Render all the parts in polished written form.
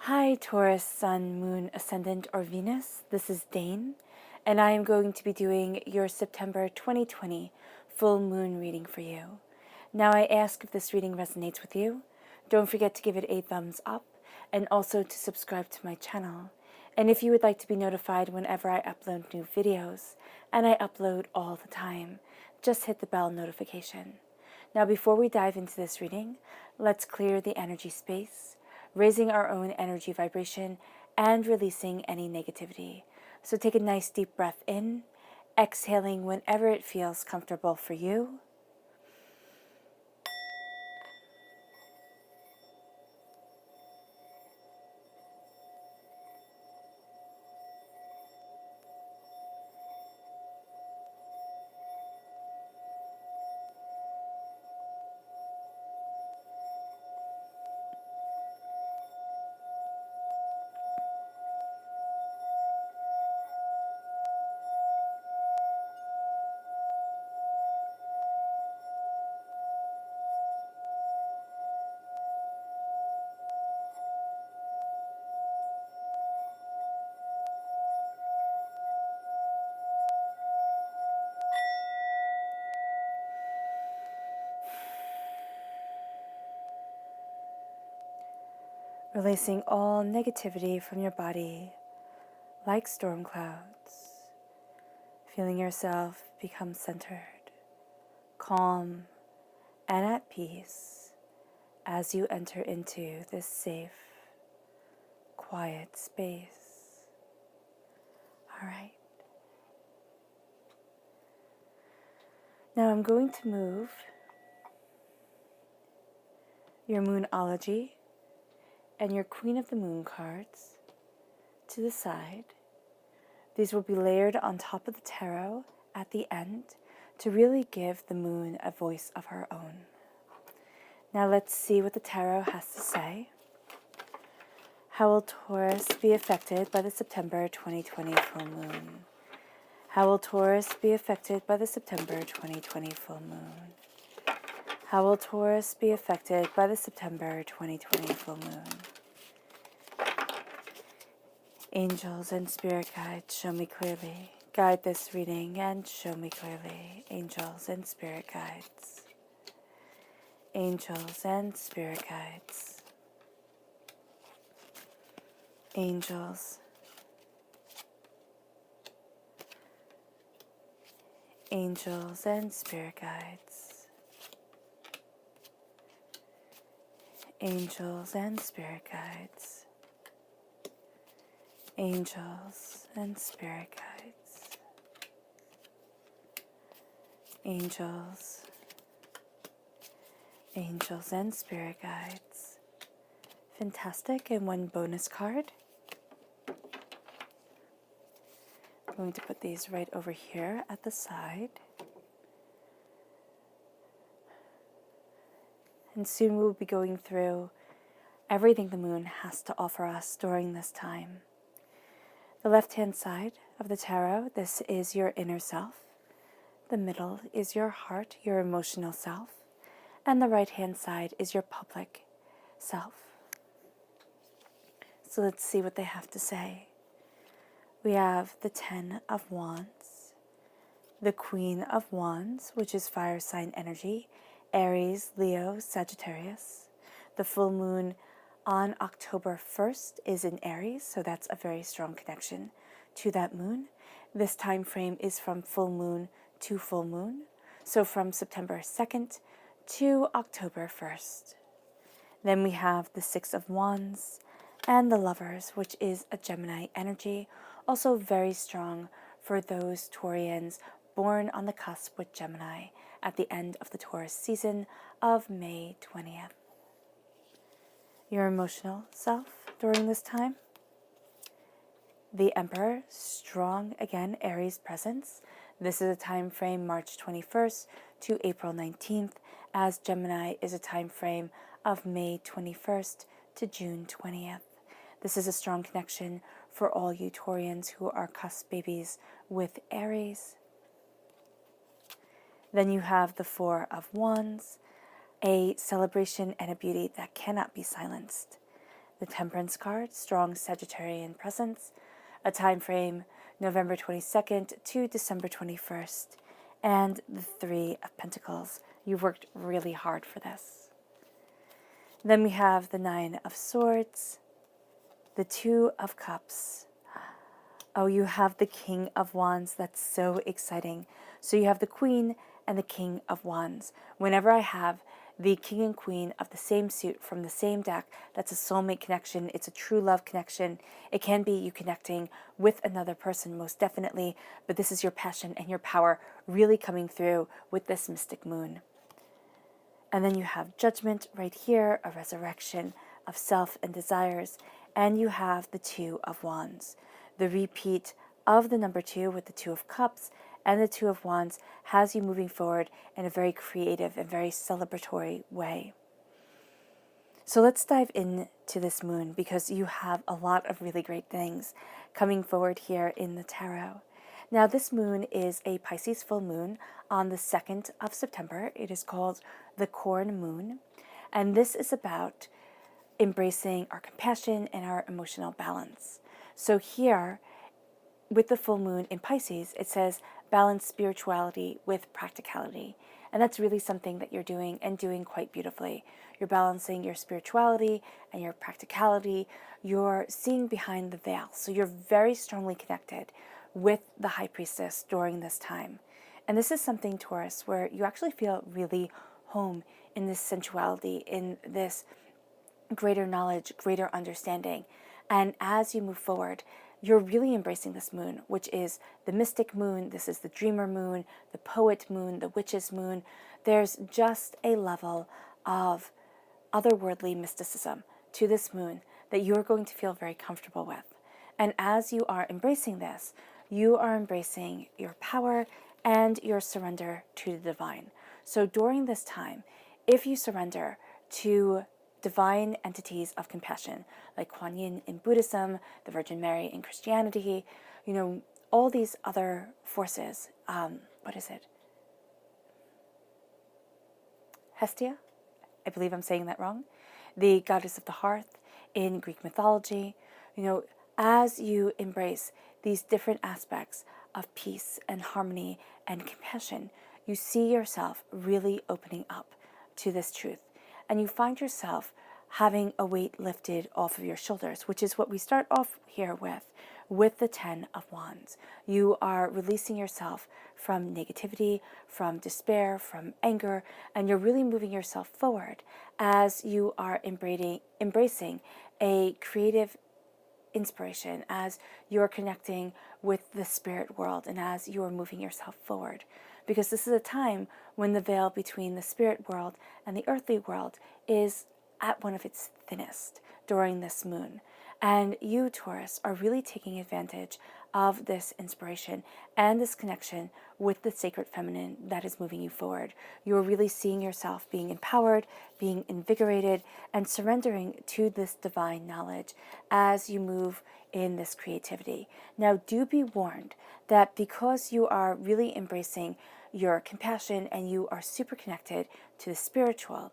Hi, Taurus, Sun, Moon, Ascendant, or Venus. This is Dane, and I am going to be doing your September 2020 full moon reading for you. Now, I ask if this reading resonates with you. Don't forget to give it a thumbs up and also to subscribe to my channel. And if you would like to be notified whenever I upload new videos, and I upload all the time, just hit the bell notification. Now, before we dive into this reading, let's clear the energy space, raising our own energy vibration and releasing any negativity. So take a nice deep breath in, exhaling whenever it feels comfortable for you. Releasing all negativity from your body like storm clouds. Feeling yourself become centered, calm, and at peace as you enter into this safe, quiet space. All right. Now I'm going to move your Moonology and your Queen of the Moon cards to the side. These will be layered on top of the tarot at the end to really give the moon a voice of her own. Now let's see what the tarot has to say. How will Taurus be affected by the September 2020 full moon? How will Taurus be affected by the September 2020 full moon? How will Taurus be affected by the September 2020 full moon? Angels and spirit guides, show me clearly. Guide this reading and show me clearly. Angels and spirit guides. Angels and spirit guides. Angels. Angels and spirit guides. Angels and spirit guides. Angels and spirit guides. Angels. Angels and spirit guides. Fantastic. And one bonus card. I'm going to put these right over here at the side. And soon we'll be going through everything the moon has to offer us during this time. The left-hand side of the tarot, this is your inner self. The middle is your heart, your emotional self. And the right-hand side is your public self. So let's see what they have to say. We have the 10 of Wands, the Queen of Wands, which is fire sign energy, Aries, Leo, Sagittarius. The full moon on October 1st is in Aries, so that's a very strong connection to that moon. This time frame is from full moon to full moon, so from September 2nd to October 1st. Then we have the 6 of Wands and the Lovers, which is a Gemini energy, also very strong for those Taurians born on the cusp with Gemini at the end of the Taurus season of May 20th. Your emotional self during this time. The Emperor, strong again, Aries presence. This is a time frame March 21st to April 19th, as Gemini is a time frame of May 21st to June 20th. This is a strong connection for all you Taurians who are cusp babies with Aries. Then you have the 4 of Wands, a celebration and a beauty that cannot be silenced. the Temperance card, strong Sagittarian presence, a time frame November 22nd to December 21st, and the Three of Pentacles. You've worked really hard for this. Then we have the Nine of Swords, the Two of Cups. Oh, you have the King of Wands. That's so exciting. So you have the Queen and the King of Wands. Whenever I have the King and Queen of the same suit from the same deck, that's a soulmate connection. It's a true love connection. It can be you connecting with another person, most definitely, but this is your passion and your power really coming through with this mystic moon. And then you have Judgment right here, a resurrection of self and desires, and you have the Two of Wands. The repeat of the number 2 with the Two of Cups and the Two of Wands has you moving forward in a very creative and very celebratory way. So let's dive into this moon because you have a lot of really great things coming forward here in the tarot. Now, this moon is a Pisces full moon on the 2nd of September. It is called the Corn Moon, and this is about embracing our compassion and our emotional balance. So here, with the full moon in Pisces, it says balance spirituality with practicality. And that's really something that you're doing and doing quite beautifully. You're balancing your spirituality and your practicality. You're seeing behind the veil. So you're very strongly connected with the High Priestess during this time. And this is something, Taurus, where you actually feel really home in this sensuality, in this greater knowledge, greater understanding. And as you move forward, you're really embracing this moon, which is the mystic moon. This is the dreamer moon, the poet moon, the witch's moon. There's just a level of otherworldly mysticism to this moon that you're going to feel very comfortable with. And as you are embracing this, you are embracing your power and your surrender to the divine. So during this time, if you surrender to divine entities of compassion, like Kuan Yin in Buddhism, the Virgin Mary in Christianity, all these other forces, what is it? Hestia? I believe I'm saying that wrong. The goddess of the hearth in Greek mythology. As you embrace these different aspects of peace and harmony and compassion, you see yourself really opening up to this truth. And you find yourself having a weight lifted off of your shoulders, which is what we start off here with the 10 of Wands. You are releasing yourself from negativity, from despair, from anger, and you're really moving yourself forward as you are embracing a creative inspiration, as you're connecting with the spirit world, and as you are moving yourself forward. Because this is a time when the veil between the spirit world and the earthly world is at one of its thinnest during this moon. And you, Taurus, are really taking advantage of this inspiration and this connection with the sacred feminine that is moving you forward. You are really seeing yourself being empowered, being invigorated, and surrendering to this divine knowledge as you move in this creativity. Now, do be warned that because you are really embracing your compassion and you are super connected to the spiritual,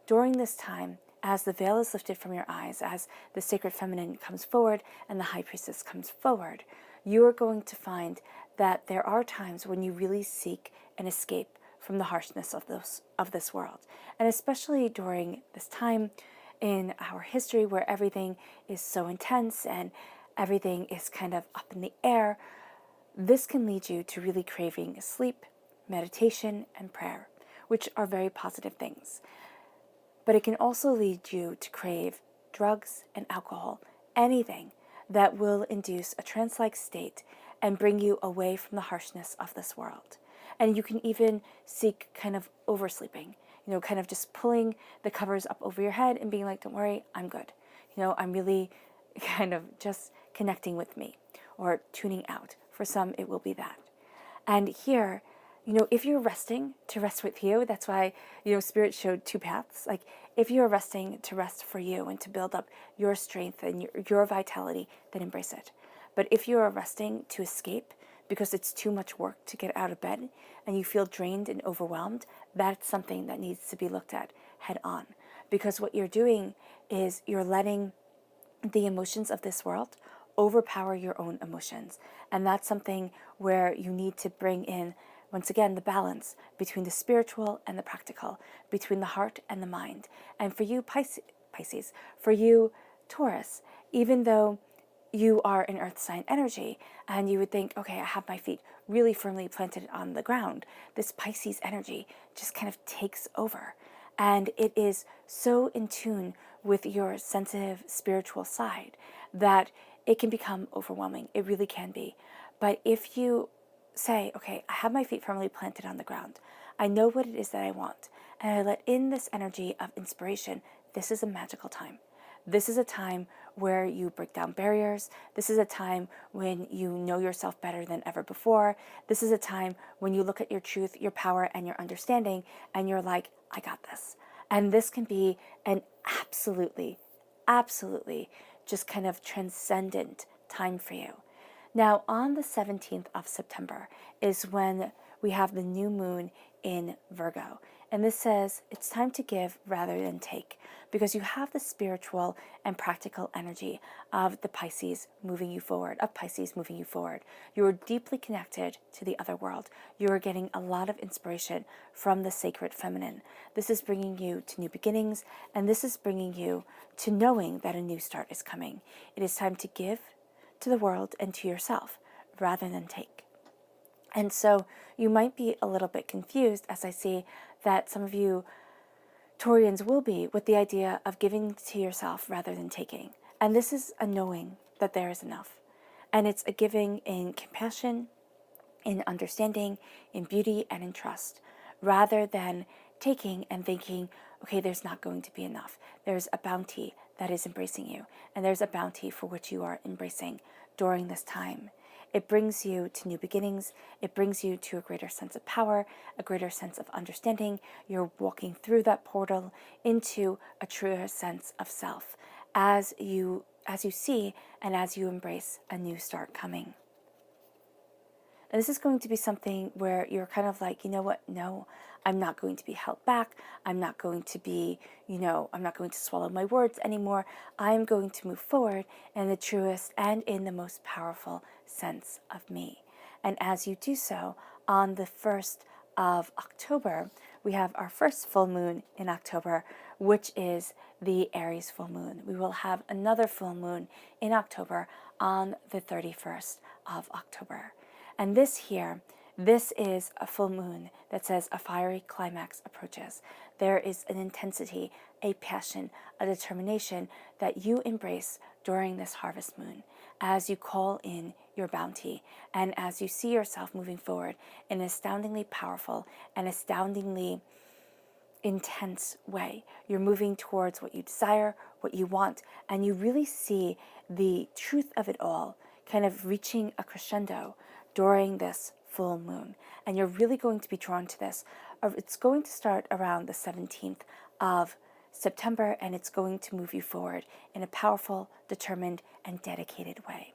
during this time, as the veil is lifted from your eyes, as the sacred feminine comes forward and the high priestess comes forward, you are going to find that there are times when you really seek an escape from the harshness of this world. And especially during this time in our history where everything is so intense and everything is kind of up in the air, this can lead you to really craving sleep, meditation, and prayer, which are very positive things. But it can also lead you to crave drugs and alcohol, anything that will induce a trance-like state and bring you away from the harshness of this world. And you can even seek kind of oversleeping, kind of just pulling the covers up over your head and being like, don't worry, I'm good. I'm really kind of just connecting with me or tuning out. For some, it will be that. And here, if you're resting to rest with you, that's why, Spirit showed two paths. Like, if you're resting to rest for you and to build up your strength and your vitality, then embrace it. But if you are resting to escape because it's too much work to get out of bed and you feel drained and overwhelmed, that's something that needs to be looked at head on. Because what you're doing is you're letting the emotions of this world overpower your own emotions. And that's something where you need to bring in, once again, the balance between the spiritual and the practical, between the heart and the mind. And for you, Pisces, for you, Taurus, even though you are an earth sign energy and you would think, okay, I have my feet really firmly planted on the ground, this Pisces energy just kind of takes over. And it is so in tune with your sensitive spiritual side that it can become overwhelming. It really can be. But if you say, okay, I have my feet firmly planted on the ground, I know what it is that I want, and I let in this energy of inspiration, this is a magical time. This is a time where you break down barriers. This is a time when you know yourself better than ever before. This is a time when you look at your truth, your power, and your understanding, and you're like, I got this. And this can be an absolutely, absolutely just kind of transcendent time for you. Now, on the 17th of September is when we have the new moon in Virgo. And this says it's time to give rather than take, because you have the spiritual and practical energy of the Pisces moving you forward, of Pisces moving you forward. You are deeply connected to the other world. You are getting a lot of inspiration from the sacred feminine. This is bringing you to new beginnings, and this is bringing you to knowing that a new start is coming. It is time to give to the world and to yourself rather than take. And so you might be a little bit confused, as I see that some of you Taurians will be, with the idea of giving to yourself rather than taking. And this is a knowing that there is enough. And it's a giving in compassion, in understanding, in beauty, and in trust, rather than taking and thinking, okay, there's not going to be enough. There's a bounty that is embracing you, and there's a bounty for which you are embracing during this time. It brings you to new beginnings. It brings you to a greater sense of power, a greater sense of understanding. You're walking through that portal into a truer sense of self as you see and as you embrace a new start coming. And this is going to be something where you're kind of like, you know what? No, I'm not going to be held back. I'm not going to be, I'm not going to swallow my words anymore. I'm going to move forward in the truest and in the most powerful sense of me. And as you do so, on the 1st of October, we have our first full moon in October, which is the Aries full moon. We will have another full moon in October on the 31st of October. And this is a full moon that says a fiery climax approaches. There is an intensity, a passion, a determination that you embrace during this harvest moon as you call in your bounty and as you see yourself moving forward in an astoundingly powerful and astoundingly intense way. You're moving towards what you desire, what you want, and you really see the truth of it all kind of reaching a crescendo during this full moon. And you're really going to be drawn to this. It's going to start around the 17th of September, and it's going to move you forward in a powerful, determined, and dedicated way.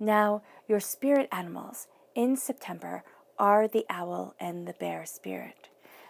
Now, your spirit animals in September are the owl and the bear spirit.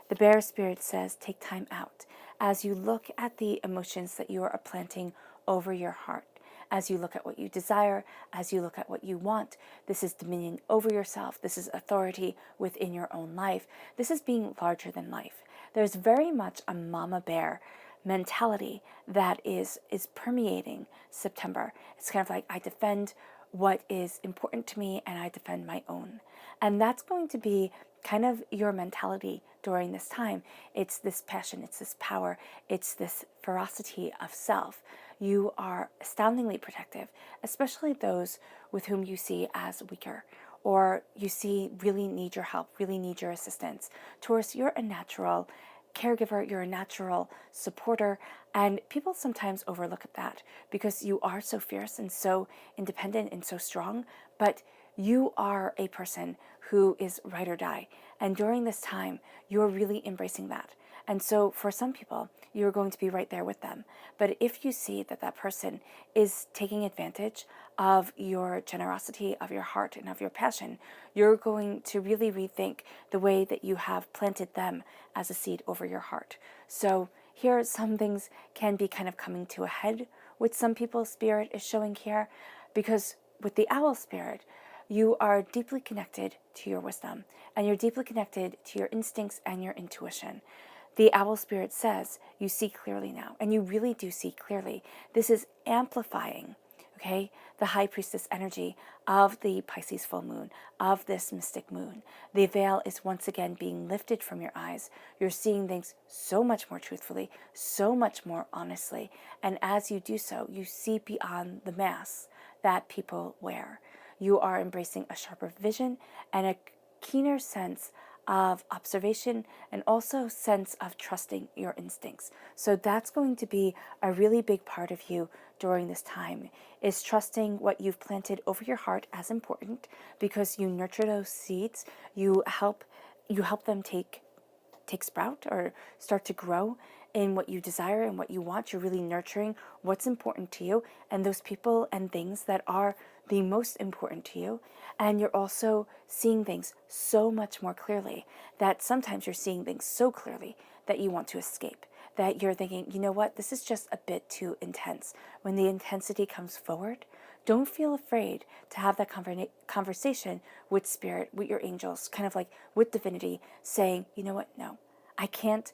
The bear spirit says, take time out as you look at the emotions that you are planting over your heart. As you look at what you desire, as you look at what you want, this is dominion over yourself. This is authority within your own life. This is being larger than life. There's very much a mama bear mentality that is permeating September. It's kind of like, I defend what is important to me and I defend my own. And that's going to be kind of your mentality during this time. It's this passion, it's this power, it's this ferocity of self. You are astoundingly protective, especially those with whom you see as weaker or you see really need your help, really need your assistance. Taurus, you're a natural caregiver, you're a natural supporter, and people sometimes overlook at that because you are so fierce and so independent and so strong, but you are a person who is ride or die. And during this time, you're really embracing that. And so for some people, you're going to be right there with them. But if you see that that person is taking advantage of your generosity, of your heart, and of your passion, you're going to really rethink the way that you have planted them as a seed over your heart. So here, some things can be kind of coming to a head with some people, Spirit is showing here, because with the owl spirit, you are deeply connected to your wisdom, and you're deeply connected to your instincts and your intuition. The owl spirit says you see clearly now, and you really do see clearly. This is amplifying, okay, the high priestess energy of the Pisces full moon, of this mystic moon. The veil is once again being lifted from your eyes. You're seeing things so much more truthfully, so much more honestly. And as you do so, you see beyond the masks that people wear. You are embracing a sharper vision and a keener sense of observation, and also sense of trusting your instincts. So that's going to be a really big part of you during this time, is trusting what you've planted over your heart as important, because you nurture those seeds. You help them take sprout or start to grow in what you desire and what you want. You're really nurturing what's important to you and those people and things that are the most important to you. And you're also seeing things so much more clearly that sometimes you're seeing things so clearly that you want to escape, that you're thinking, you know what, this is just a bit too intense. When the intensity comes forward, don't feel afraid to have that conversation with Spirit, with your angels, kind of like with Divinity, saying, you know what, no, I can't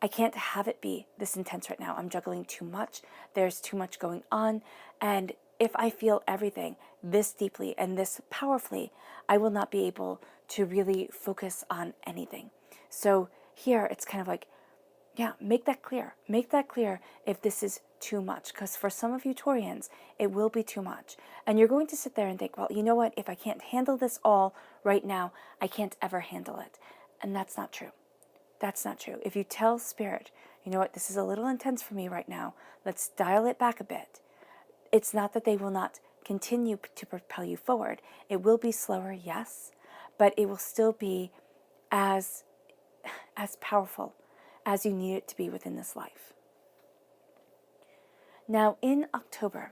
have it be this intense right now. I'm juggling too much. There's too much going on. And if I feel everything this deeply and this powerfully, I will not be able to really focus on anything. So here it's kind of like, yeah, make that clear. Make that clear if this is too much. Because for some of you Taurians, it will be too much. And you're going to sit there and think, well, you know what? If I can't handle this all right now, I can't ever handle it. And that's not true. That's not true. If you tell Spirit, you know what, this is a little intense for me right now, let's dial it back a bit. It's not that they will not continue to propel you forward. It will be slower, yes, but it will still be as powerful as you need it to be within this life. Now, in October,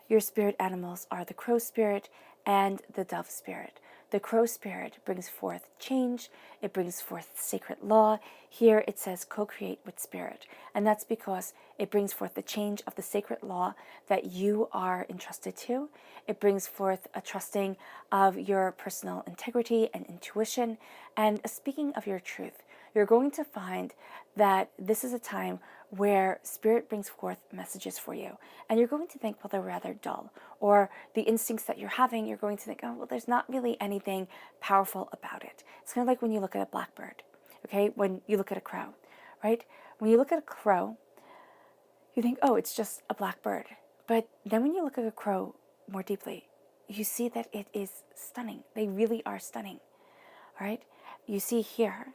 your spirit animals are the crow spirit and the dove spirit. The crow spirit brings forth change. It brings forth sacred law. Here it says co-create with Spirit. And that's because it brings forth the change of the sacred law that you are entrusted to. It brings forth a trusting of your personal integrity and intuition, and a speaking of your truth. You're going to find that this is a time where Spirit brings forth messages for you. And you're going to think, well, they're rather dull. Or the instincts that you're having, you're going to think, oh, well, there's not really anything powerful about it. It's kind of like when you look at a blackbird, okay? When you look at a crow, right? When you look at a crow, you think, oh, it's just a blackbird. But then when you look at a crow more deeply, you see that it is stunning. They really are stunning, all right? You see here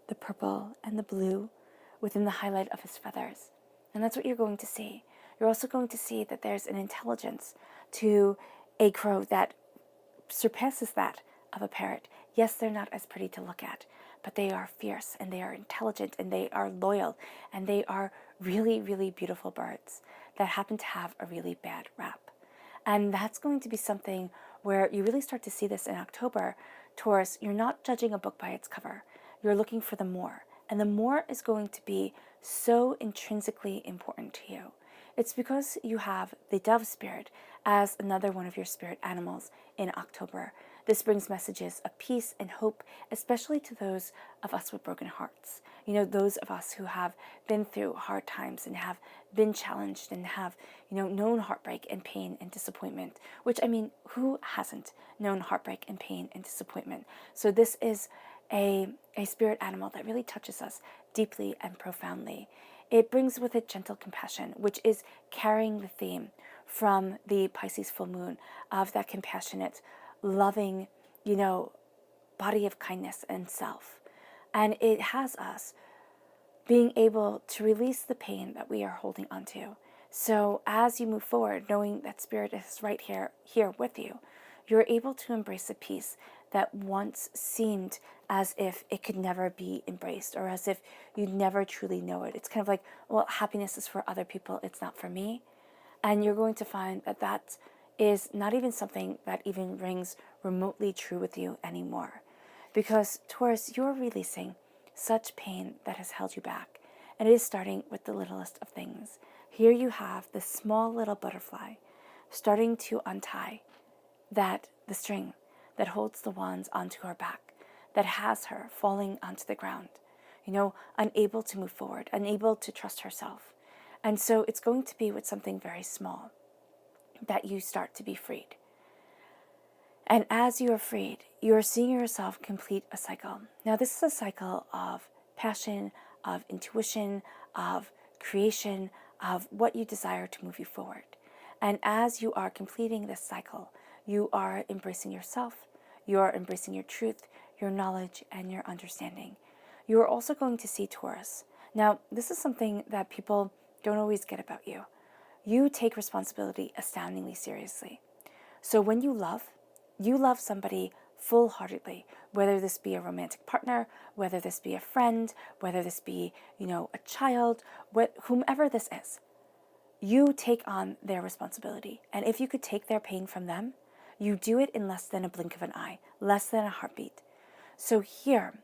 the purple and the blue within the highlight of his feathers. And that's what you're going to see. You're also going to see that there's an intelligence to a crow that surpasses that of a parrot. Yes, they're not as pretty to look at, but they are fierce and they are intelligent and they are loyal and they are really, really beautiful birds that happen to have a really bad rap. And that's going to be something where you really start to see this in October. Taurus, you're not judging a book by its cover. You're looking for the more. And the more is going to be so intrinsically important to you. It's because you have the dove spirit as another one of your spirit animals in October. This brings messages of peace and hope, especially to those of us with broken hearts. You know, those of us who have been through hard times and have been challenged and have, known heartbreak and pain and disappointment, which, I mean, who hasn't known heartbreak and pain and disappointment? So this is a spirit animal that really touches us deeply and profoundly. It brings with it gentle compassion, which is carrying the theme from the Pisces full moon of that compassionate, loving, body of kindness and self. And it has us being able to release the pain that we are holding onto. So as you move forward, knowing that Spirit is right here with you, you're able to embrace a peace that once seemed as if it could never be embraced, or as if you'd never truly know it. It's kind of like, well, happiness is for other people, it's not for me. And you're going to find that that is not even something that even rings remotely true with you anymore. Because, Taurus, you're releasing such pain that has held you back. And it is starting with the littlest of things. Here you have this small little butterfly starting to untie the string that holds the wands onto her back, that has her falling onto the ground, unable to move forward, unable to trust herself. And so it's going to be with something very small that you start to be freed. And as you are freed, you are seeing yourself complete a cycle. Now, this is a cycle of passion, of intuition, of creation, of what you desire to move you forward. And as you are completing this cycle, you are embracing yourself, you are embracing your truth, your knowledge, and your understanding. You are also going to see Taurus. Now, this is something that people don't always get about you. You take responsibility astoundingly seriously. So when you love somebody full-heartedly, whether this be a romantic partner, whether this be a friend, whether this be, a child, whomever this is, you take on their responsibility. And if you could take their pain from them, you do it in less than a blink of an eye, less than a heartbeat. So here,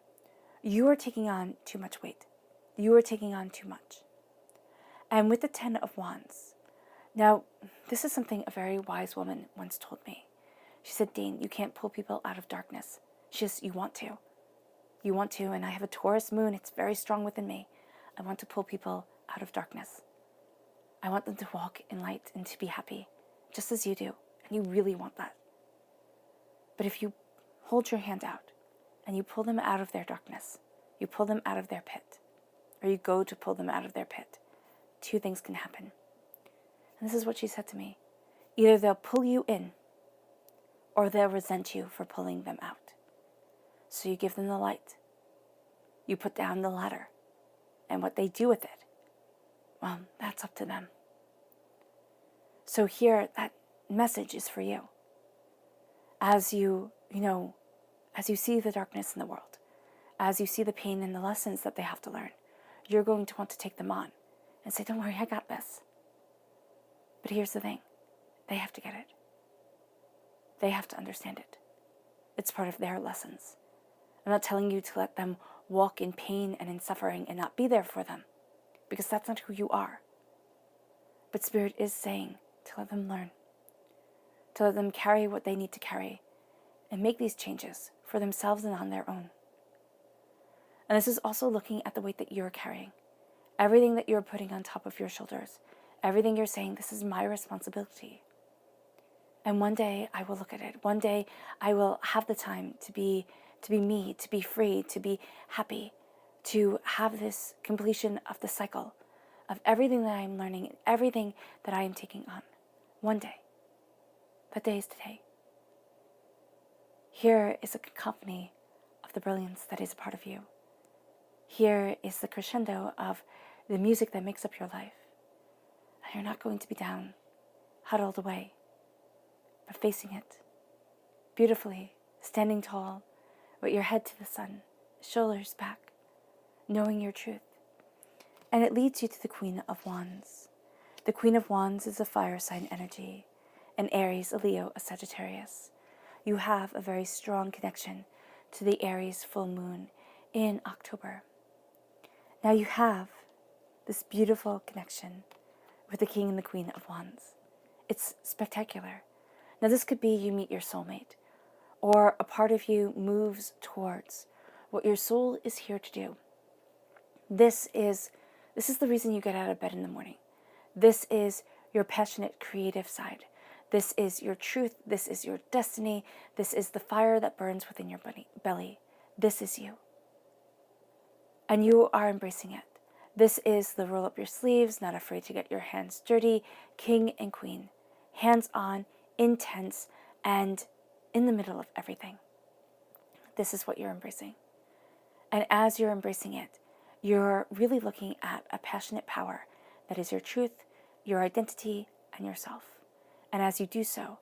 you are taking on too much weight. You are taking on too much. And with the 10 of Wands, now, this is something a very wise woman once told me. She said, Dane, you can't pull people out of darkness. She says, you want to. You want to, and I have a Taurus moon. It's very strong within me. I want to pull people out of darkness. I want them to walk in light and to be happy, just as you do. And you really want that. But if you hold your hand out and you pull them out of their darkness, you pull them out of their pit, or you go to pull them out of their pit, two things can happen. And this is what she said to me. Either they'll pull you in, or they'll resent you for pulling them out. So you give them the light. You put down the ladder. And what they do with it, well, that's up to them. So here, that message is for you. As you see the darkness in the world, as you see the pain and the lessons that they have to learn, you're going to want to take them on and say, don't worry, I got this. But here's the thing. They have to get it. They have to understand it. It's part of their lessons. I'm not telling you to let them walk in pain and in suffering and not be there for them, because that's not who you are. But Spirit is saying to let them learn, to let them carry what they need to carry and make these changes for themselves and on their own. And this is also looking at the weight that you're carrying, everything that you're putting on top of your shoulders, everything you're saying, this is my responsibility. And one day I will look at it. One day I will have the time to be me, to be free, to be happy, to have this completion of the cycle of everything that I am learning and everything that I am taking on. One day. That day is today. Here is a cacophony of the brilliance that is a part of you. Here is the crescendo of the music that makes up your life. And you're not going to be down, huddled away, but facing it beautifully, standing tall, with your head to the sun, shoulders back, knowing your truth. And it leads you to the Queen of Wands. The Queen of Wands is a fire sign energy, an Aries, a Leo, a Sagittarius. You have a very strong connection to the Aries full moon in October. Now you have this beautiful connection with the King and the Queen of Wands. It's spectacular. Now this could be you meet your soulmate, or a part of you moves towards what your soul is here to do. This is the reason you get out of bed in the morning. This is your passionate, creative side. This is your truth. This is your destiny. This is the fire that burns within your belly. This is you. And you are embracing it. This is the roll up your sleeves, not afraid to get your hands dirty, king and queen. Hands on, intense, and in the middle of everything. This is what you're embracing. And as you're embracing it, you're really looking at a passionate power that is your truth, your identity, and yourself. And as you do so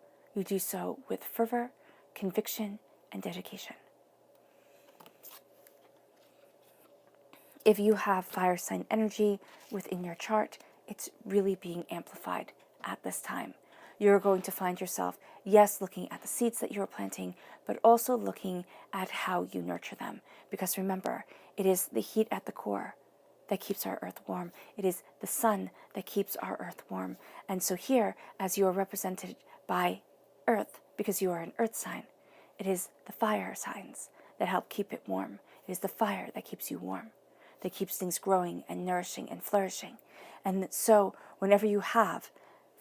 with fervor, conviction, and dedication. If you have fire sign energy within your chart, it's really being amplified at this time. You're going to find yourself, yes, looking at the seeds that you're planting, but also looking at how you nurture them. Because remember, it is the heat at the core that keeps our earth warm. It is the sun that keeps our earth warm. And so here, as you are represented by earth, because you are an earth sign, it is the fire signs that help keep it warm. It is the fire that keeps you warm, that keeps things growing and nourishing and flourishing. And so whenever you have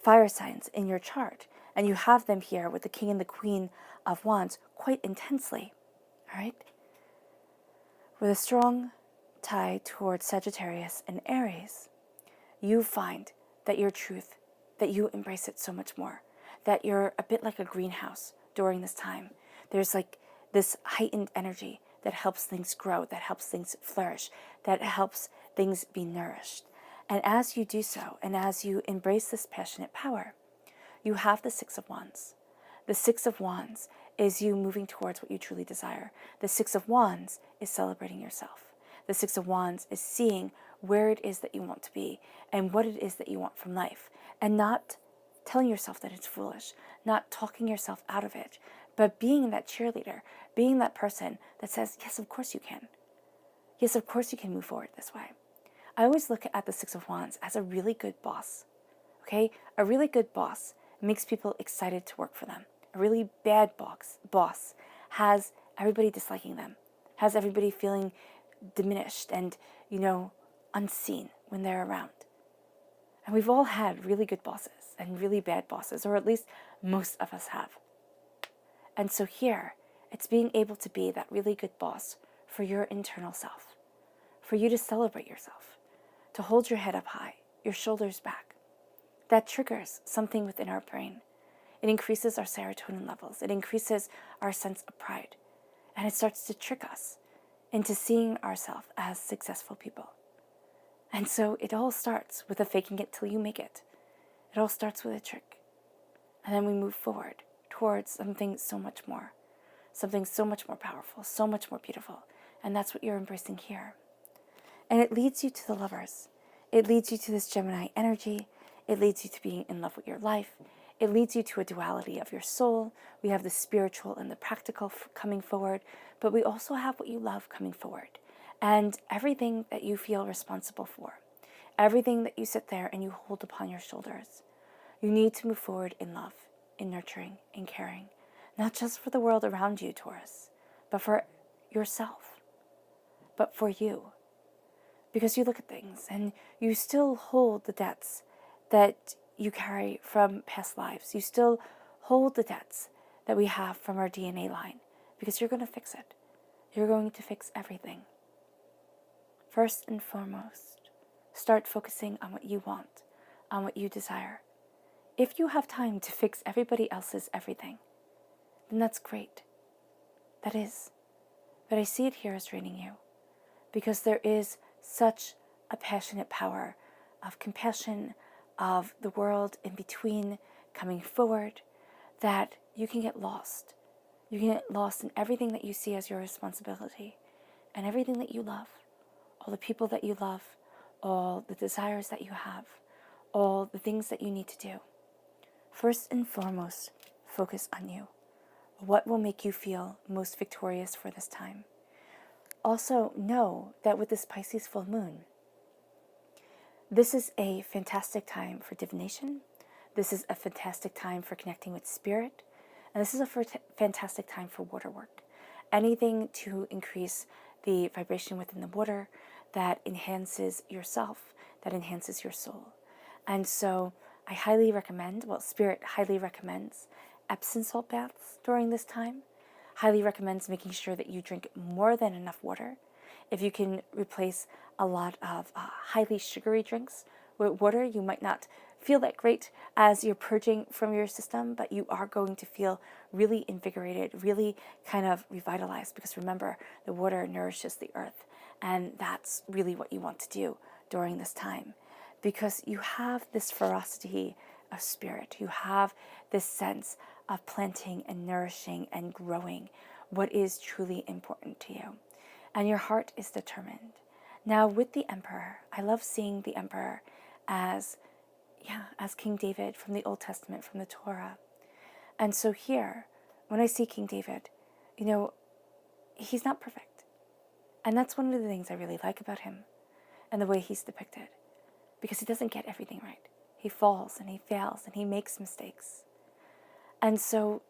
fire signs in your chart, and you have them here with the King and the Queen of Wands quite intensely, all right, with a strong tie towards Sagittarius and Aries, you find that your truth, that you embrace it so much more, that you're a bit like a greenhouse during this time. There's like this heightened energy that helps things grow, that helps things flourish, that helps things be nourished. And as you do so, and as you embrace this passionate power, you have the Six of Wands. The Six of Wands is you moving towards what you truly desire. The Six of Wands is celebrating yourself. The Six of Wands is seeing where it is that you want to be and what it is that you want from life, and not telling yourself that it's foolish, not talking yourself out of it, but being that cheerleader, being that person that says, yes, of course you can. Yes, of course you can move forward this way. I always look at the Six of Wands as a really good boss, okay? A really good boss makes people excited to work for them. A really bad boss has everybody disliking them, has everybody feeling diminished and, unseen when they're around. And we've all had really good bosses and really bad bosses, or at least most of us have. And so here, it's being able to be that really good boss for your internal self, for you to celebrate yourself, to hold your head up high, your shoulders back. That triggers something within our brain. It increases our serotonin levels. It increases our sense of pride. And it starts to trick us into seeing ourselves as successful people. And so it all starts with a faking it till you make it. It all starts with a trick. And then we move forward towards something so much more powerful, so much more beautiful. And that's what you're embracing here. And it leads you to the Lovers. It leads you to this Gemini energy. It leads you to being in love with your life. It leads you to a duality of your soul. We have the spiritual and the practical coming forward, but we also have what you love coming forward. And everything that you feel responsible for, everything that you sit there and you hold upon your shoulders, you need to move forward in love, in nurturing, in caring, not just for the world around you, Taurus, but for yourself, but for you. Because you look at things and you still hold the debts that you carry from past lives. You still hold the debts that we have from our DNA line, because you're going to fix it. You're going to fix everything. First and foremost, start focusing on what you want, on what you desire. If you have time to fix everybody else's everything, then that's great. That is. But I see it here as draining you, because there is such a passionate power of compassion, of the world in between coming forward, that you can get lost. You can get lost in everything that you see as your responsibility and everything that you love, all the people that you love, all the desires that you have, all the things that you need to do. First and foremost, focus on you. What will make you feel most victorious for this time? Also, know that with this Pisces full moon, this is a fantastic time for divination. This is a fantastic time for connecting with spirit. And this is a fantastic time for water work. Anything to increase the vibration within the water that enhances yourself, that enhances your soul. And so I highly recommend, Spirit highly recommends Epsom salt baths during this time. Highly recommends making sure that you drink more than enough water. If you can replace a lot of highly sugary drinks with water, you might not feel that great as you're purging from your system, but you are going to feel really invigorated, really kind of revitalized, because remember, the water nourishes the earth, and that's really what you want to do during this time, because you have this ferocity of spirit. You have this sense of planting and nourishing and growing what is truly important to you. And your heart is determined. Now with the Emperor, I love seeing the Emperor as King David from the Old Testament, from the Torah. And so here, when I see King David, he's not perfect. And that's one of the things I really like about him. and the way he's depicted, because he doesn't get everything right. He falls and he fails and he makes mistakes. And so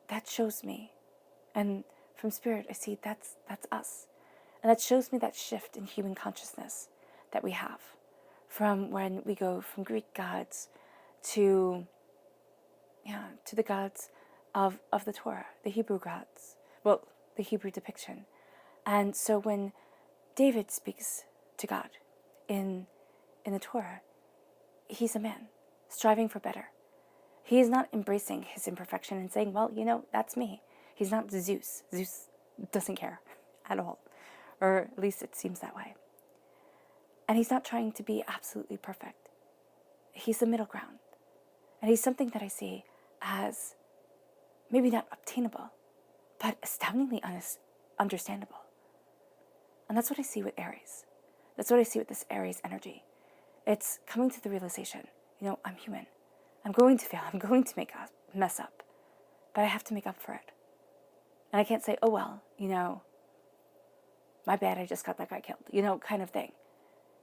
that shows me, and from Spirit I see that's us. And that shows me that shift in human consciousness that we have, from when we go from Greek gods to the gods of the Torah, the Hebrew gods, well, the Hebrew depiction. And so when David speaks to God in the Torah, he's a man striving for better. He is not embracing his imperfection and saying, well, that's me. He's not Zeus. Zeus doesn't care at all, or at least it seems that way. And he's not trying to be absolutely perfect. He's the middle ground. And he's something that I see as maybe not obtainable, but astoundingly understandable. And that's what I see with Aries. That's what I see with this Aries energy. It's coming to the realization, I'm human. I'm going to fail. I'm going to mess up. But I have to make up for it. And I can't say, oh, well, my bad, I just got that guy killed, kind of thing.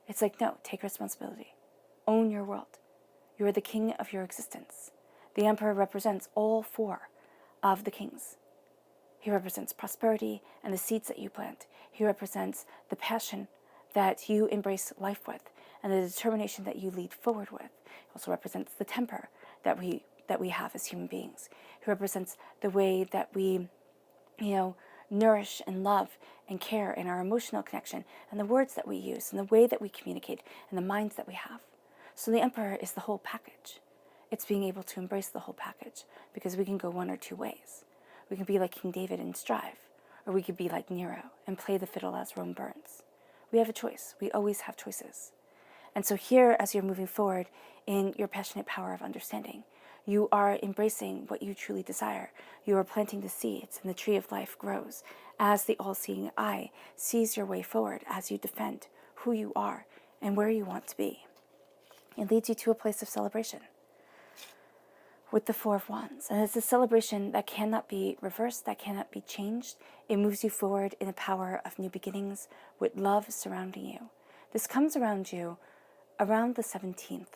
It's like, no, take responsibility. Own your world. You are the king of your existence. The emperor represents all four of the kings. He represents prosperity and the seeds that you plant. He represents the passion that you embrace life with and the determination that you lead forward with. He also represents the temper that we have as human beings. He represents the way that we, nourish and love and care in our emotional connection and the words that we use and the way that we communicate and the minds that we have. So the emperor is the whole package. It's being able to embrace the whole package, because we can go one or two ways. We can be like King David and strive, or we could be like Nero and play the fiddle as Rome burns. We have a choice. We always have choices. And so here, as you're moving forward in your passionate power of understanding, you are embracing what you truly desire. You are planting the seeds, and the tree of life grows as the all-seeing eye sees your way forward as you defend who you are and where you want to be. It leads you to a place of celebration with the Four of Wands. And it's a celebration that cannot be reversed, that cannot be changed. It moves you forward in the power of new beginnings with love surrounding you. This comes around you around the 17th.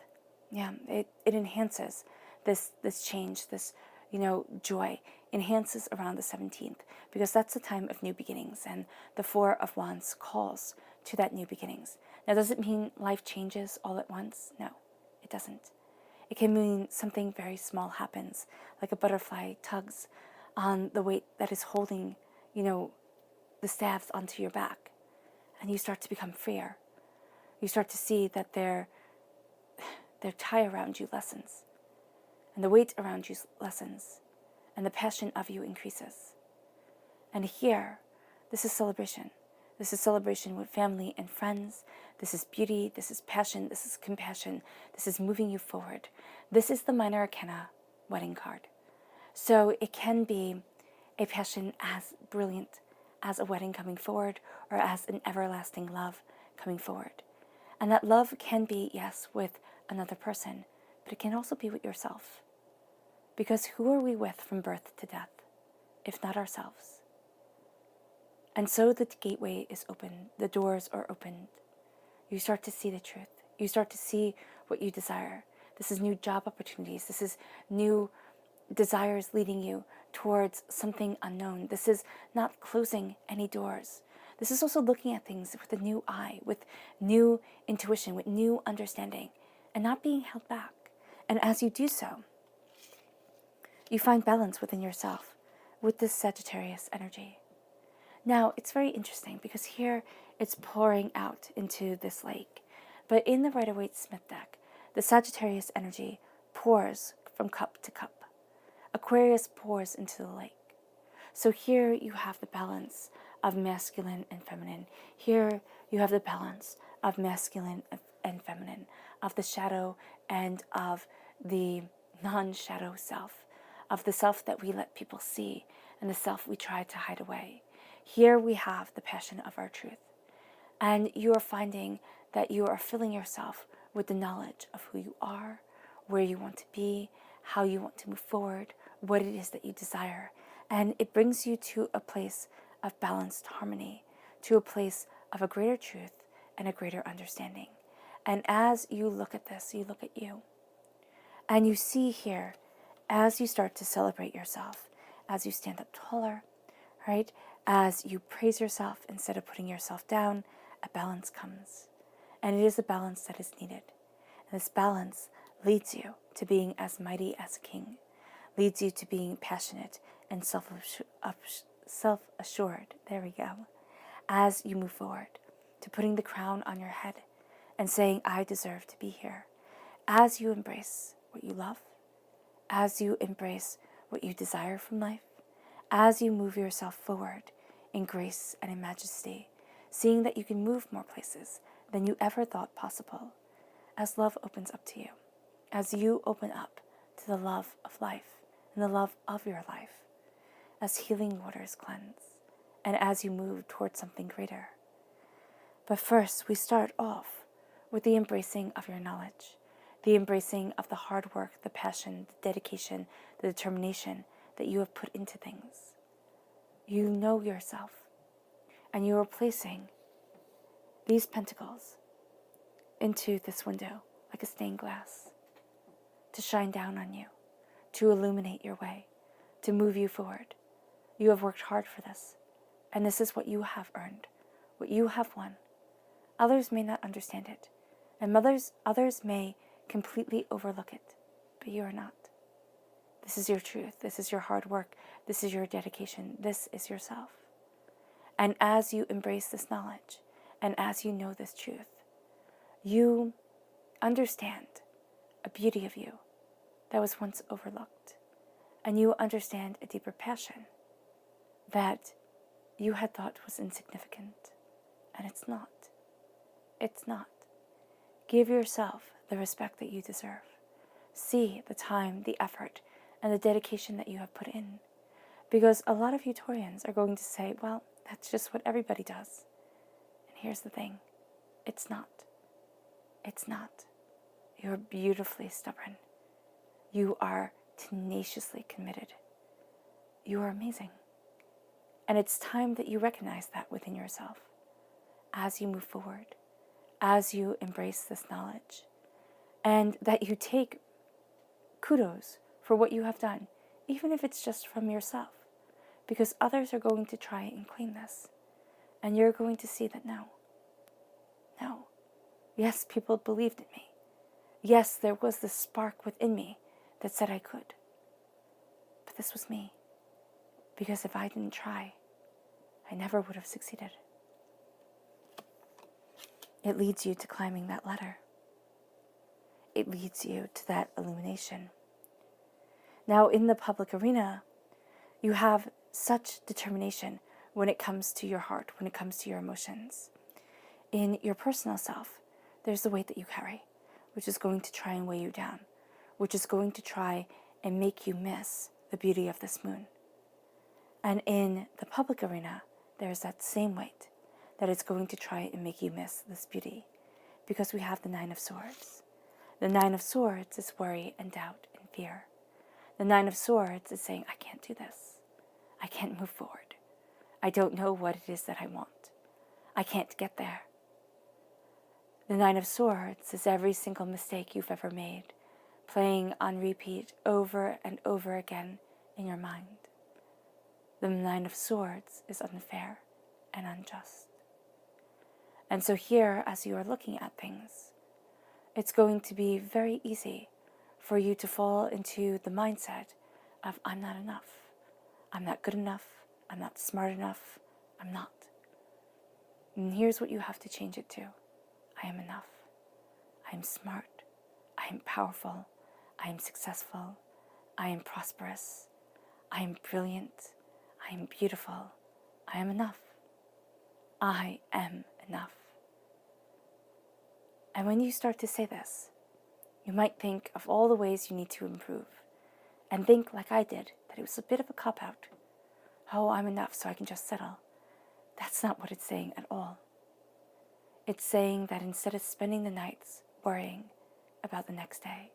Yeah, it enhances this change, this, joy, enhances around the 17th, because that's the time of new beginnings, and the Four of Wands calls to that new beginnings. Now, does it mean life changes all at once? No, it doesn't. It can mean something very small happens, like a butterfly tugs on the weight that is holding, the staffs onto your back, and you start to become freer. You start to see that their tie around you lessens, and the weight around you lessens, and the passion of you increases. And here, this is celebration. This is celebration with family and friends. This is beauty. This is passion. This is compassion. This is moving you forward. This is the Minor Arcana wedding card. So it can be a passion as brilliant as a wedding coming forward, or as an everlasting love coming forward. And that love can be, yes, with another person, but it can also be with yourself. Because who are we with from birth to death, if not ourselves? And so the gateway is open, the doors are opened. You start to see the truth. You start to see what you desire. This is new job opportunities. This is new desires leading you towards something unknown. This is not closing any doors. This is also looking at things with a new eye, with new intuition, with new understanding, and not being held back. And as you do so, you find balance within yourself with this Sagittarius energy. Now, it's very interesting because here it's pouring out into this lake. But in the Rider-Waite-Smith deck, the Sagittarius energy pours from cup to cup. Aquarius pours into the lake. So here you have the balance of masculine and feminine. Here you have the balance of masculine and feminine, of the shadow and of the non-shadow self, of the self that we let people see and the self we try to hide away. Here we have the passion of our truth. And you are finding that you are filling yourself with the knowledge of who you are, where you want to be, how you want to move forward, what it is that you desire. And it brings you to a place of balanced harmony, to a place of a greater truth and a greater understanding. And as you look at this, you look at you. And you see here, as you start to celebrate yourself, as you stand up taller, right? As you praise yourself instead of putting yourself down, a balance comes. And it is a balance that is needed. And this balance leads you to being as mighty as a king, leads you to being passionate and self-assured. There we go. As you move forward, to putting the crown on your head and saying, I deserve to be here. As you embrace what you love, as you embrace what you desire from life, as you move yourself forward in grace and in majesty, seeing that you can move more places than you ever thought possible, as love opens up to you, as you open up to the love of life and the love of your life, as healing waters cleanse, and as you move towards something greater. But first, we start off with the embracing of your knowledge, the embracing of the hard work, the passion, the dedication, the determination that you have put into things. You know yourself, and you are placing these pentacles into this window like a stained glass to shine down on you, to illuminate your way, to move you forward. You have worked hard for this, and this is what you have earned, what you have won. Others may not understand it, and others may completely overlook it, but you are not. This is your truth. This is your hard work. This is your dedication. This is yourself. And as you embrace this knowledge, and as you know this truth, you understand a beauty of you that was once overlooked, and you understand a deeper passion that you had thought was insignificant, and it's not. It's not. Give yourself the respect that you deserve. See the time, the effort, and the dedication that you have put in. Because a lot of you Taurians are going to say, well, that's just what everybody does. And here's the thing. It's not. It's not. You're beautifully stubborn. You are tenaciously committed. You are amazing. And it's time that you recognize that within yourself as you move forward, as you embrace this knowledge, and that you take kudos for what you have done, even if it's just from yourself, because others are going to try and claim this, and you're going to see that no. Yes, people believed in me. Yes, there was this spark within me that said I could, but this was me, because if I didn't try, I never would have succeeded. It leads you to climbing that ladder. It leads you to that illumination. Now, in the public arena, you have such determination when it comes to your heart, when it comes to your emotions. In your personal self, there's the weight that you carry, which is going to try and weigh you down, which is going to try and make you miss the beauty of this moon. And in the public arena, there's that same weight that is going to try and make you miss this beauty, because we have the Nine of Swords. The Nine of Swords is worry and doubt and fear. The Nine of Swords is saying, I can't do this. I can't move forward. I don't know what it is that I want. I can't get there. The Nine of Swords is every single mistake you've ever made, playing on repeat over and over again in your mind. The Nine of Swords is unfair and unjust. And so here, as you are looking at things, it's going to be very easy for you to fall into the mindset of, I'm not enough. I'm not good enough. I'm not smart enough. I'm not. And here's what you have to change it to. I am enough. I am smart. I am powerful. I am successful. I am prosperous. I am brilliant. I am beautiful. I am enough. I am enough. And when you start to say this, you might think of all the ways you need to improve, and think, like I did, that it was a bit of a cop-out. Oh, I'm enough, so I can just settle. That's not what it's saying at all. It's saying that instead of spending the nights worrying about the next day,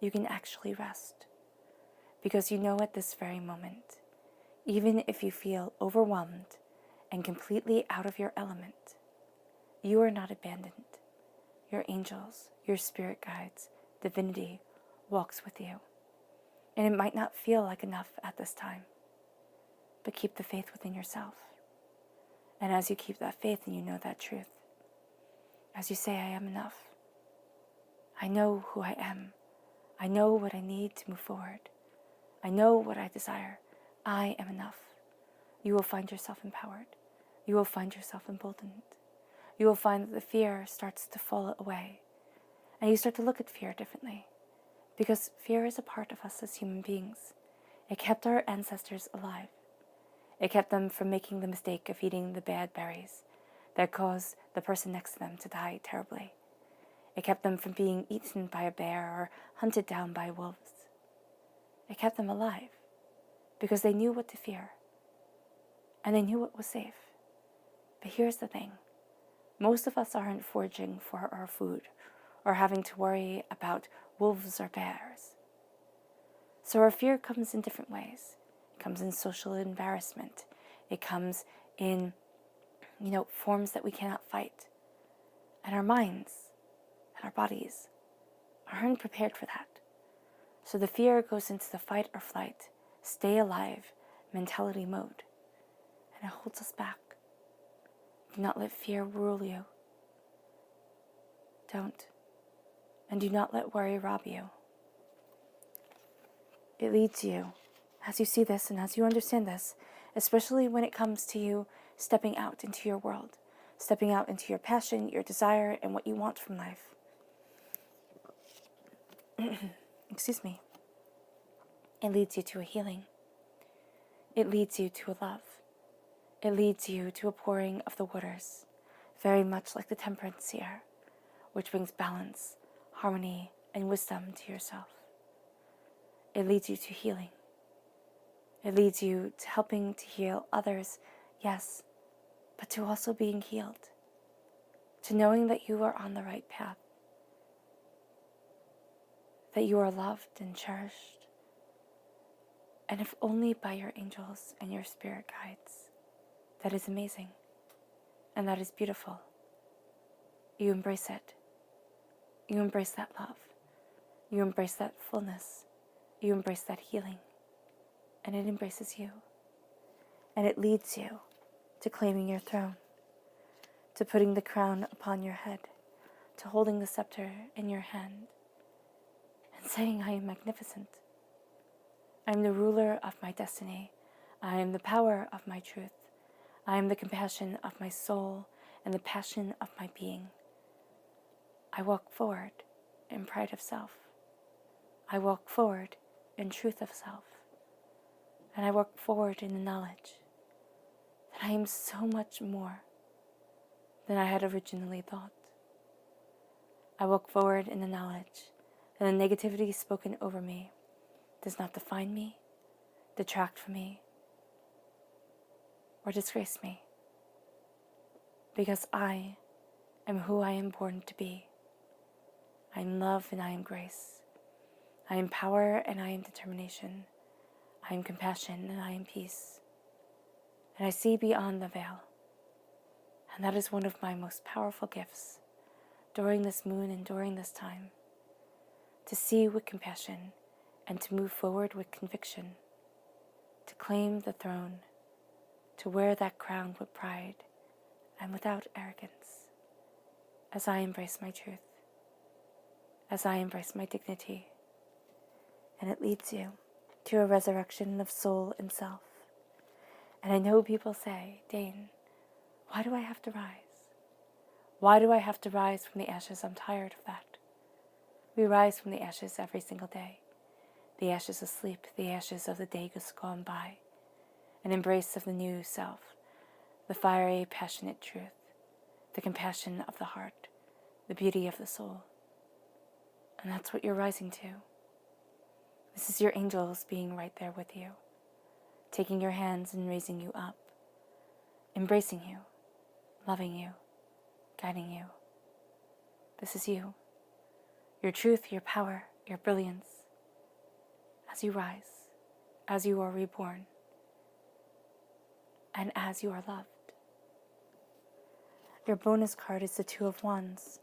you can actually rest. Because you know at this very moment, even if you feel overwhelmed and completely out of your element, you are not abandoned. Your angels, your spirit guides, divinity walks with you. And it might not feel like enough at this time, but keep the faith within yourself. And as you keep that faith and you know that truth, as you say, I am enough, I know who I am, I know what I need to move forward, I know what I desire, I am enough, you will find yourself empowered, you will find yourself emboldened, you will find that the fear starts to fall away, and you start to look at fear differently, because fear is a part of us as human beings. It kept our ancestors alive. It kept them from making the mistake of eating the bad berries that caused the person next to them to die terribly. It kept them from being eaten by a bear or hunted down by wolves. It kept them alive because they knew what to fear and they knew what was safe. But here's the thing. Most of us aren't foraging for our food or having to worry about wolves or bears. So our fear comes in different ways. It comes in social embarrassment. It comes in, forms that we cannot fight. And our minds and our bodies aren't prepared for that. So the fear goes into the fight or flight, stay alive mentality mode. And it holds us back. Do not let fear rule you. Don't. And do not let worry rob you. It leads you, as you see this and as you understand this, especially when it comes to you stepping out into your world, stepping out into your passion, your desire, and what you want from life. Excuse me. It leads you to a healing. It leads you to a love. It leads you to a pouring of the waters, very much like the temperance here, which brings balance, harmony, and wisdom to yourself. It leads you to healing. It leads you to helping to heal others, yes, but to also being healed, to knowing that you are on the right path, that you are loved and cherished, and if only by your angels and your spirit guides. That is amazing, and that is beautiful. You embrace it. You embrace that love. You embrace that fullness. You embrace that healing, and it embraces you, and it leads you to claiming your throne, to putting the crown upon your head, to holding the scepter in your hand, and saying, I am magnificent. I am the ruler of my destiny. I am the power of my truth. I am the compassion of my soul and the passion of my being. I walk forward in pride of self. I walk forward in truth of self. And I walk forward in the knowledge that I am so much more than I had originally thought. I walk forward in the knowledge that the negativity spoken over me does not define me, detract from me, or disgrace me, because I am who I am born to be. I am love and I am grace. I am power and I am determination. I am compassion and I am peace. And I see beyond the veil. And that is one of my most powerful gifts during this moon and during this time, to see with compassion and to move forward with conviction, to claim the throne, to wear that crown with pride and without arrogance, as I embrace my truth, as I embrace my dignity. And it leads you to a resurrection of soul and self. And I know people say, Dane, why do I have to rise? Why do I have to rise from the ashes? I'm tired of that. We rise from the ashes every single day. The ashes of sleep, the ashes of the day just gone by. An embrace of the new self, the fiery, passionate truth, the compassion of the heart, the beauty of the soul. And that's what you're rising to. This is your angels being right there with you, taking your hands and raising you up, embracing you, loving you, guiding you. This is you, your truth, your power, your brilliance, as you rise, as you are reborn, and as you are loved. Your bonus card is the Two of Wands.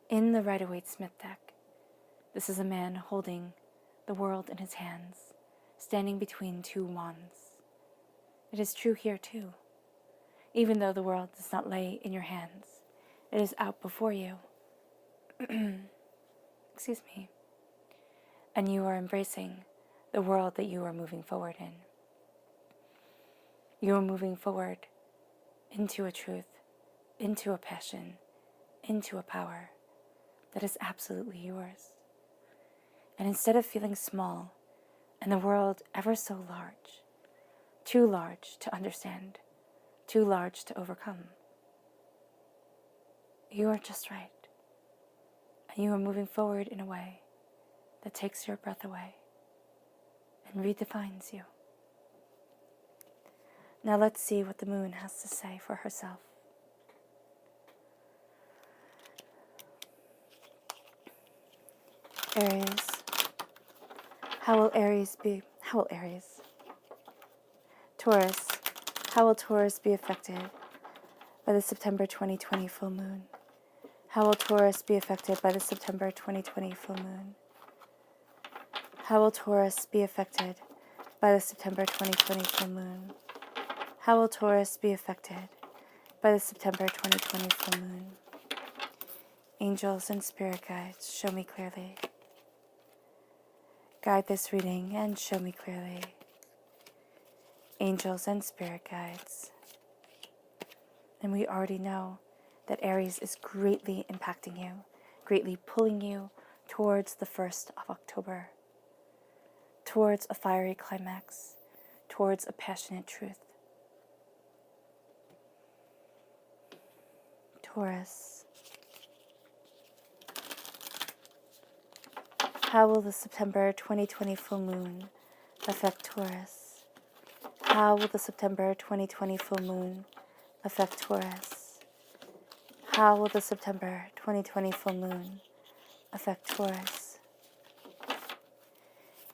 In the Rider-Waite-Smith deck, this is a man holding the world in his hands, standing between two wands. It is true here too. Even though the world does not lay in your hands, it is out before you. Excuse me. And you are embracing the world that you are moving forward in. You are moving forward into a truth, into a passion, into a power that is absolutely yours. And instead of feeling small and the world ever so large, too large to understand, too large to overcome, you are just right. And you are moving forward in a way that takes your breath away and redefines you. Now let's see what the moon has to say for herself. Aries. How will Aries be? Taurus. How will Taurus be affected by the September 2020 full moon? How will Taurus be affected by the September 2020 full moon? How will Taurus be affected by the September 2020 full moon? How will Taurus be affected by the September 2020 full moon? Angels and spirit guides, show me clearly. Guide this reading and show me clearly. Angels and spirit guides. And we already know that Aries is greatly impacting you, greatly pulling you towards the 1st of October, towards a fiery climax, towards a passionate truth. Taurus. How will the September 2020 full moon affect Taurus? How will the September 2020 full moon affect Taurus? How will the September 2020 full moon affect Taurus?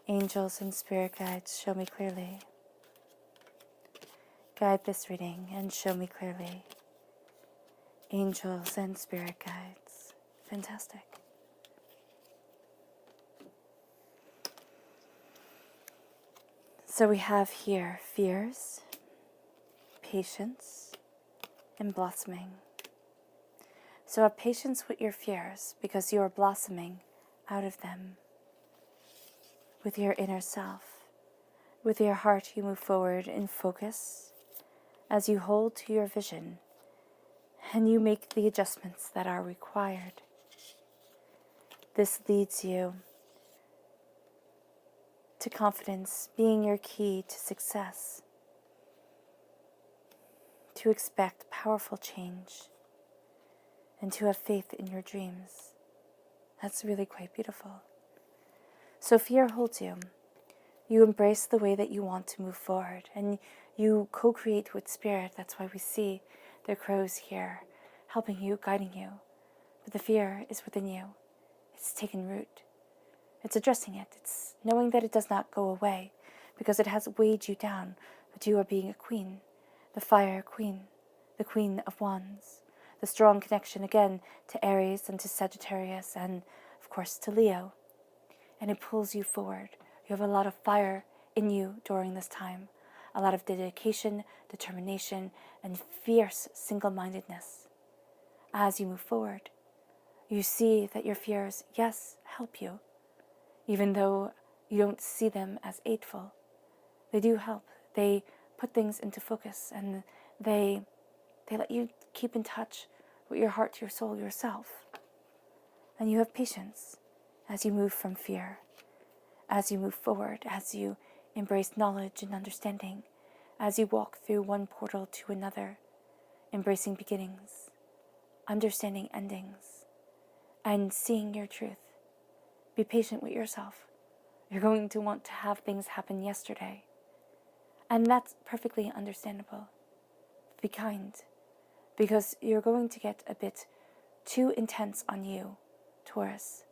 Angels and spirit guides, show me clearly. Guide this reading and show me clearly. Angels and spirit guides. Fantastic. So we have here fears, patience, and blossoming. So have patience with your fears because you are blossoming out of them. With your inner self, with your heart, you move forward in focus as you hold to your vision and you make the adjustments that are required. This leads you to confidence being your key to success, to expect powerful change, and to have faith in your dreams. That's really quite beautiful. So fear holds you. You embrace the way that you want to move forward, and you co-create with spirit. That's why we see the crows here, helping you, guiding you. But the fear is within you. It's taken root. It's addressing it. It's knowing that it does not go away because it has weighed you down, but you are being a queen, the fire queen, the Queen of Wands, the strong connection again to Aries and to Sagittarius and, of course, to Leo. And it pulls you forward. You have a lot of fire in you during this time, a lot of dedication, determination, and fierce single-mindedness. As you move forward, you see that your fears, yes, help you. Even though you don't see them as aidful, they do help. They put things into focus, and they let you keep in touch with your heart, your soul, yourself. And you have patience as you move from fear, as you move forward, as you embrace knowledge and understanding, as you walk through one portal to another, embracing beginnings, understanding endings, and seeing your truth. Be patient with yourself. You're going to want to have things happen yesterday. And that's perfectly understandable. Be kind, because you're going to get a bit too intense on you, Taurus,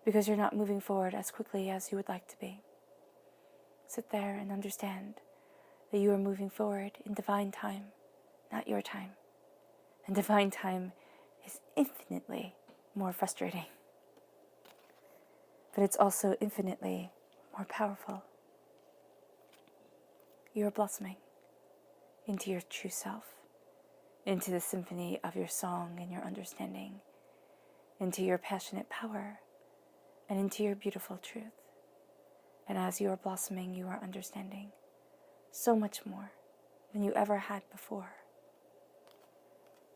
because you're not moving forward as quickly as you would like to be. Sit there and understand that you are moving forward in divine time, not your time. And divine time is infinitely more frustrating. But it's also infinitely more powerful. You are blossoming into your true self, into the symphony of your song and your understanding, into your passionate power, and into your beautiful truth. And as you are blossoming, you are understanding so much more than you ever had before.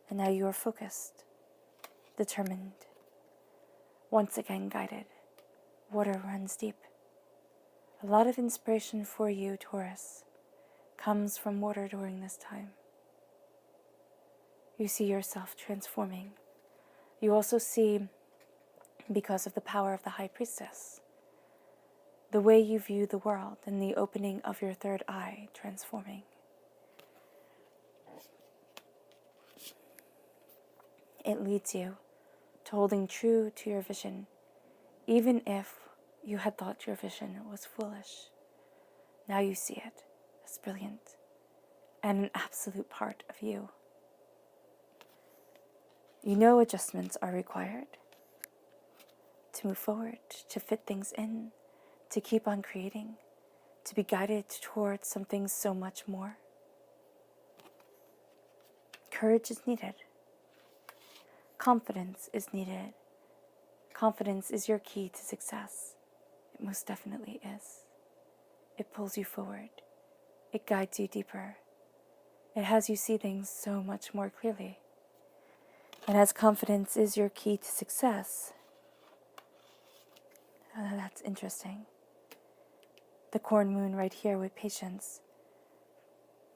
And now you are focused, determined, once again guided. Water runs deep. A lot of inspiration for you, Taurus, comes from water during this time. You see yourself transforming. You also see, because of the power of the High Priestess, the way you view the world and the opening of your third eye transforming. It leads you to holding true to your vision, even if you had thought your vision was foolish. Now you see it as brilliant and an absolute part of you. You know adjustments are required to move forward, to fit things in, to keep on creating, to be guided towards something so much more. Courage is needed. Confidence is needed. Confidence is your key to success. It most definitely is. It pulls you forward. It guides you deeper. It has you see things so much more clearly. And as confidence is your key to success, that's interesting. The corn moon right here with patience,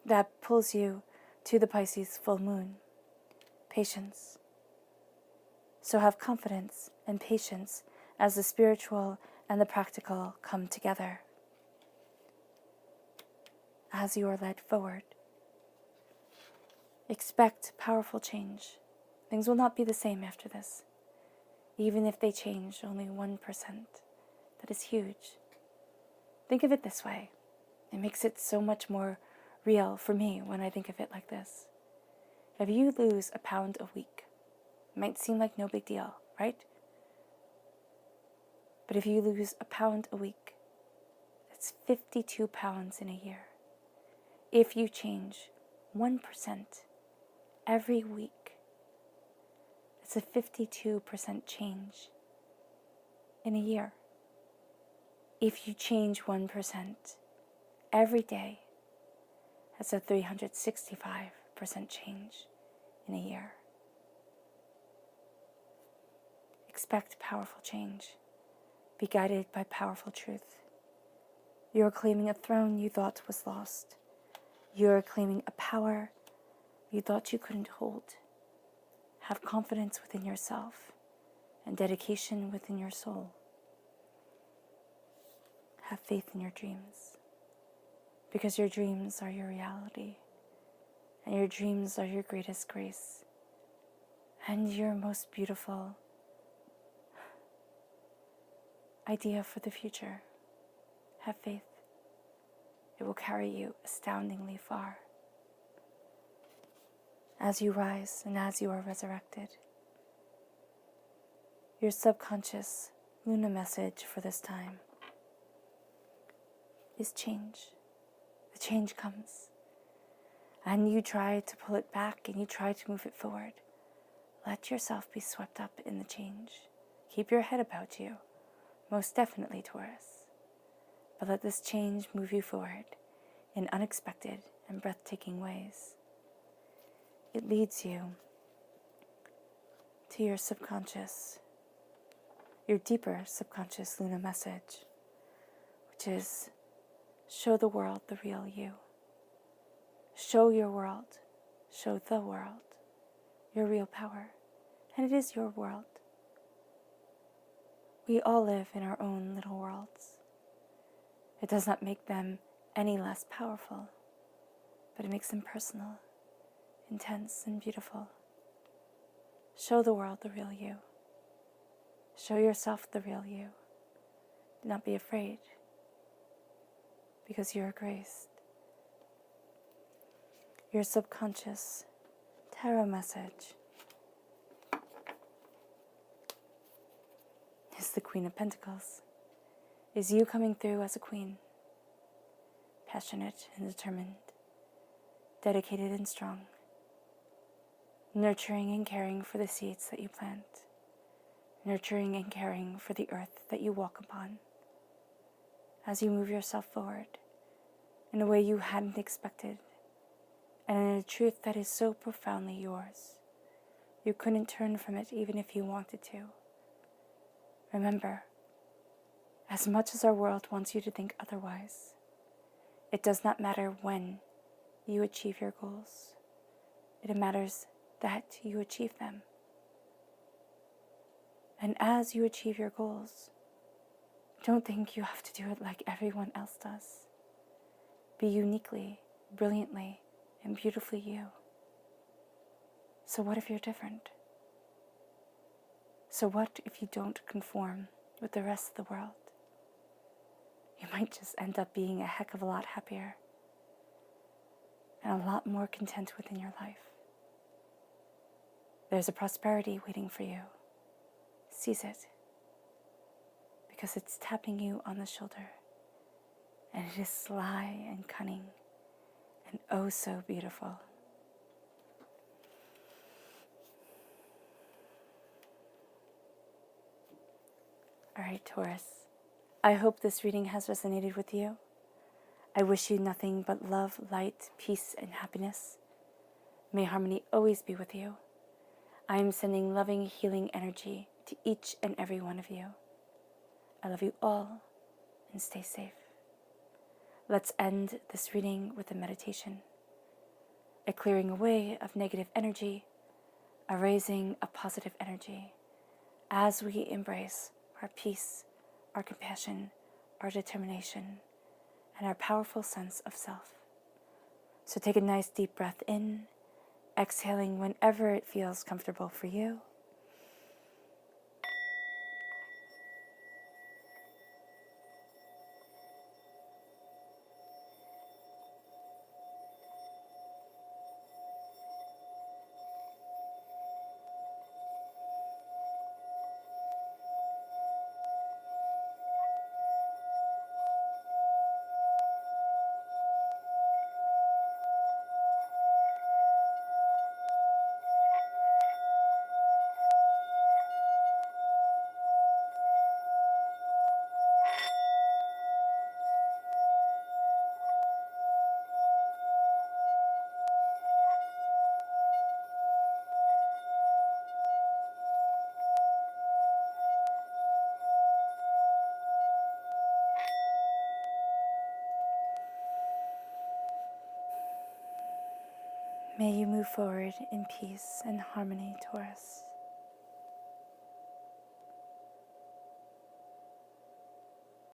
that pulls you to the Pisces full moon. Patience. So have confidence and patience as the spiritual and the practical come together. As you are led forward, expect powerful change. Things will not be the same after this. Even if they change only 1%, that is huge. Think of it this way. It makes it so much more real for me when I think of it like this. If you lose a pound a week, it might seem like no big deal, right? But if you lose a pound a week, that's 52 pounds in a year. If you change 1% every week, it's a 52% change in a year. If you change 1% every day, that's a 365% change in a year. Expect powerful change. Be guided by powerful truth. You are claiming a throne you thought was lost. You are claiming a power you thought you couldn't hold. Have confidence within yourself and dedication within your soul. Have faith in your dreams, because your dreams are your reality, and your dreams are your greatest grace, and your most beautiful idea for the future. Have faith. It will carry you astoundingly far. As you rise and as you are resurrected, your subconscious Luna message for this time is change. The change comes, and you try to pull it back and you try to move it forward. Let yourself be swept up in the change. Keep your head about you, most definitely, Taurus. But let this change move you forward in unexpected and breathtaking ways. It leads you to your subconscious, your deeper subconscious Luna message, which is show the world the real you. Show your world, show the world your real power. And it is your world. We all live in our own little worlds. It does not make them any less powerful, but it makes them personal, intense, and beautiful. Show the world the real you. Show yourself the real you. Do not be afraid, because you are graced. your subconscious tarot message is the Queen of Pentacles. Is you coming through as a queen, passionate and determined, dedicated and strong, nurturing and caring for the seeds that you plant, nurturing and caring for the earth that you walk upon, as you move yourself forward in a way you hadn't expected, and in a truth that is so profoundly yours, you couldn't turn from it even if you wanted to. Remember, as much as our world wants you to think otherwise, it does not matter when you achieve your goals. It matters that you achieve them. And as you achieve your goals, don't think you have to do it like everyone else does. Be uniquely, brilliantly, and beautifully you. So what if you're different? So what if you don't conform with the rest of the world? You might just end up being a heck of a lot happier and a lot more content within your life. There's a prosperity waiting for you. Seize it, because it's tapping you on the shoulder, and it is sly and cunning and oh so beautiful. All right, Taurus, I hope this reading has resonated with you. I wish you nothing but love, light, peace, and happiness. May harmony always be with you. I am sending loving, healing energy to each and every one of you. I love you all, and stay safe. Let's end this reading with a meditation, a clearing away of negative energy, a raising of positive energy, as we embrace our peace, our compassion, our determination, and our powerful sense of self. So take a nice deep breath in, exhaling whenever it feels comfortable for you. May you move forward in peace and harmony, Taurus.